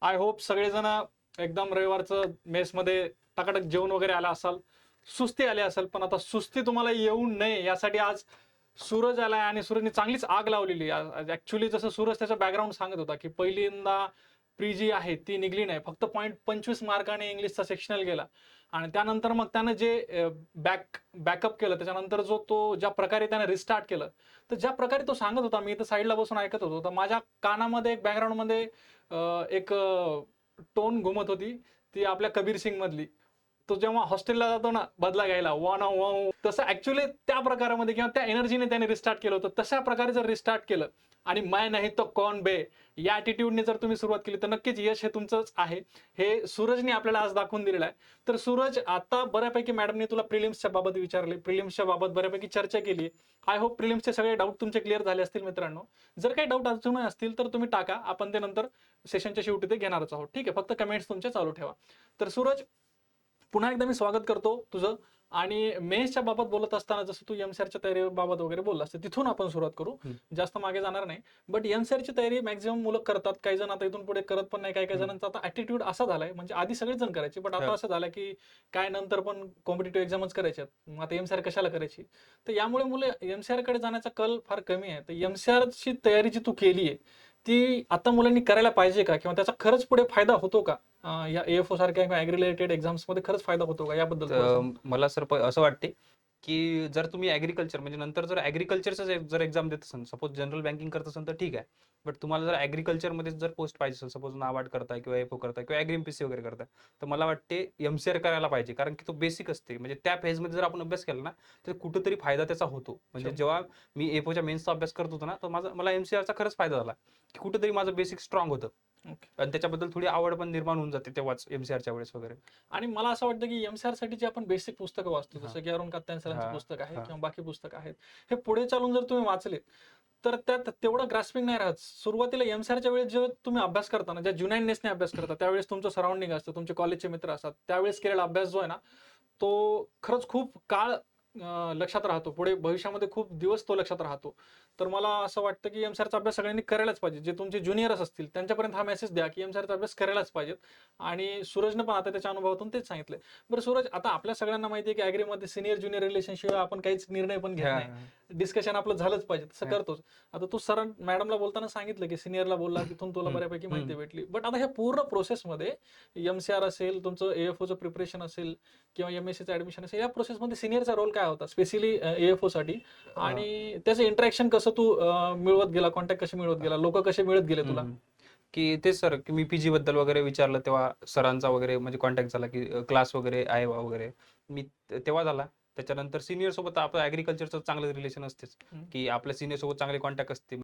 I hope सगळेजण एकदम रविवारचं मेसमध्ये टकाटक जेवण वगैरे आला असाल, सुस्ती आली असेल. पण आता सुस्ती तुम्हाला येऊ नये यासाठी आज सूरज आलाय आणि सूरजने चांगलीच आग लावलेली. ऍक्च्युली जसं सूरज त्याचा बॅकग्राऊंड सांगत होता की पहिल्यांदा प्री जी आहे ती निघली नाही, फक्त 0.25 मार्काने इंग्लिशचा सेक्शनल गेला आणि त्यानंतर मग त्यानं जे बॅकअप केलं, त्याच्यानंतर ज्या प्रकारे त्याने रिस्टार्ट केलं, तर ज्या प्रकारे तो सांगत होता, मी इथं साईडला बसून ऐकत होतो, तर माझ्या कानामध्ये एक बॅकग्राऊंडमध्ये एक टोन घुमत होती, ती आपल्या कबीर सिंग मधली. तो जेव्हा हॉस्टेलला जातो ना बदला घ्यायला, वन वन, तसं ऍक्च्युली त्या प्रकारामध्ये किंवा त्या एनर्जीने त्याने रिस्टार्ट केलं होतं. तशा प्रकारे जर रिस्टार्ट केलं आणि मैं नाही तो कौन बे या ॲटिट्यूडने जर तुम्ही सुरुवात केली, तर नक्कीच यश हे तुमचंच आहे. हे सूरजने आपल्याला आज दाखवून दिलेलं आहे. तर सूरज, आता बऱ्यापैकी मॅडमने तुला प्रिलिम्सच्या बाबत विचारले, प्रिलिम्सच्या बाबत बऱ्यापैकी चर्चा केली. आय होप प्रिलिम्सचे सगळे डाऊट तुमचे क्लिअर झाले असतील मित्रांनो. जर काही डाऊट अजूनही असतील तर तुम्ही टाका, आपण ते नंतर सेशनच्या शेवटी ते घेणारच आहोत. ठीक आहे, फक्त कमेंट्स तुमचे चालू ठेवा. तर सूरज, पुन्हा एकदा मी स्वागत करतो तुझं. आणि मेन्सच्या बाबत बोलत असताना जसं तू एमसीआरच्या तयारीबाबत वगैरे बोललास, तर तिथून आपण सुरुवात करू. जास्त मागे जाणार नाही. बट एमसीआरची तयारी मॅक्झिमम मुलं करतात, काही जण आता इथून पुढे करत पण नाही. काही काही जणांचा आता ऍटिट्यूड असा झालाय, म्हणजे आधी सगळेच जण करायचे, बट आता असं झालं की काय नंतर पण कॉम्पिटेटिव्ह एक्झामच करायच्यात, मग आता एमसीआर कशाला करायची. तर यामुळे मुलं एमसीआर कडे जाण्याचा कल फार कमी आहे. तर एमसीआरची तयारी जी तू केली आहे ती आता मुलांनी करायला पाहिजे का, किंवा त्याचा खरंच पुढे फायदा होतो का? या एएफओ सारख्या किंवा ऍग्री रिलेटेड एक्झाम्स मध्ये खरंच फायदा होतो का, याबद्दल थोडं सांग. मला सर असं वाटते की जर तुम्ही ऍग्रिकल्चर म्हणजे नंतर जर ऍग्रिकल्चरचं जर एक्झाम देत असाल, सपोज जनरल बँकिंग करत असाल तर ठीक आहे. बट तुम्हाला जर ऍग्रिकल्चरमध्ये जर पोस्ट पाहिजे असेल, सपोज नाबार्ड करताय किंवा एफओ करताय किंवा ऍग्री एमपीसी वगैरे करताय, तर मला वाटते एमसीआर करायला पाहिजे. कारण की तो बेसिक असते, म्हणजे त्या फेजमध्ये जर आपण अभ्यास केला ना तर कुठेतरी फायदा त्याचा होतो. म्हणजे जेव्हा मी एफओच्या मेन्सचा अभ्यास करत होतो ना, तर मला एमसीआरचा खरंच फायदा झाला की कुठेतरी माझं बेसिक स्ट्रॉंग होतं आणि त्याच्याबद्दल थोडी आवड पण निर्माण होऊन जाते तेव्हाच एमसीआरच्या वेळेस वगैरे. आणि मला असं वाटतं की एमसीआर साठी जे आपण बेसिक पुस्तकं वाचतो, जसं की अरुण कात्यान सरांचं पुस्तक आहे किंवा बाकी पुस्तकं आहेत, हे पुढे चालून जर तुम्ही वाचले तर त्यात तेवढं ग्रास्पिंग नाही राहत. सुरुवातीला एमसीआरच्या वेळेस जेव्हा तुम्ही अभ्यास करताना, ज्या जुनैननेसने अभ्यास करता, त्यावेळेस तुमचं सराउंडिंग असतं, तुमचे कॉलेजचे मित्र असतात, त्यावेळेस केलेला अभ्यास जो आहे ना, तो खरंच खूप काळ लक्षात राहतो. पुढे भविष्यामध्ये खूप दिवस तो लक्षात राहतो. तर मला असं वाटतं की एमसीआरचा अभ्यास सगळ्यांनी करायलाच पाहिजे. जे तुमचे ज्युनियर्स असतील त्यांच्यापर्यंत हा मेसेज द्या की एमसीआरचा अभ्यास करायलाच पाहिजेत. आणि सूरजनं पण आता त्याच्या अनुभवातून तेच सांगितलंय. बरं सूरज, आता आपल्या सगळ्यांना माहिती आहे की ॲग्रीमध्ये सिनियर ज्युनियर रिलेशनशिप आपण काहीच निर्णय पण घेत नाही. डिस्कशन आपलं झालंच पाहिजे, तसं करतोच. आता तू मॅडमला बोलताना सांगितलं की सिनियरला बोलला, तिथून तुला बऱ्यापैकी माहिती भेटली. बट आता ह्या पूर्ण प्रोसेसमध्ये एमसीआर असेल, तुमचं एएफओचं प्रिपरेशन असेल किंवा एमएससीचं ऍडमिशन असेल, या प्रोसेसमध्ये सिनियरचा रोल काय होता स्पेशली एएफओ साठी, आणि त्याचं इंटरॅक्शन कसं तू मिळवत गेला, कॉन्टॅक्ट कसे मिळवत गेला, लोक कसे मिळत गेले तुला? की तेच सर, की मी पीजी बद्दल वगैरे विचारलं तेव्हा सरांचा वगैरे म्हणजे कॉन्टॅक्ट झाला की क्लास वगैरे आहे वगैरे, मी तेव्हा झाला. त्याच्यानंतर सिनियर सोबत आपलं ऍग्रिकल्चरचं चांगलं रिलेशन असतेच, की आपल्या सिनियर सोबत चांगले कॉन्टॅक्ट असते.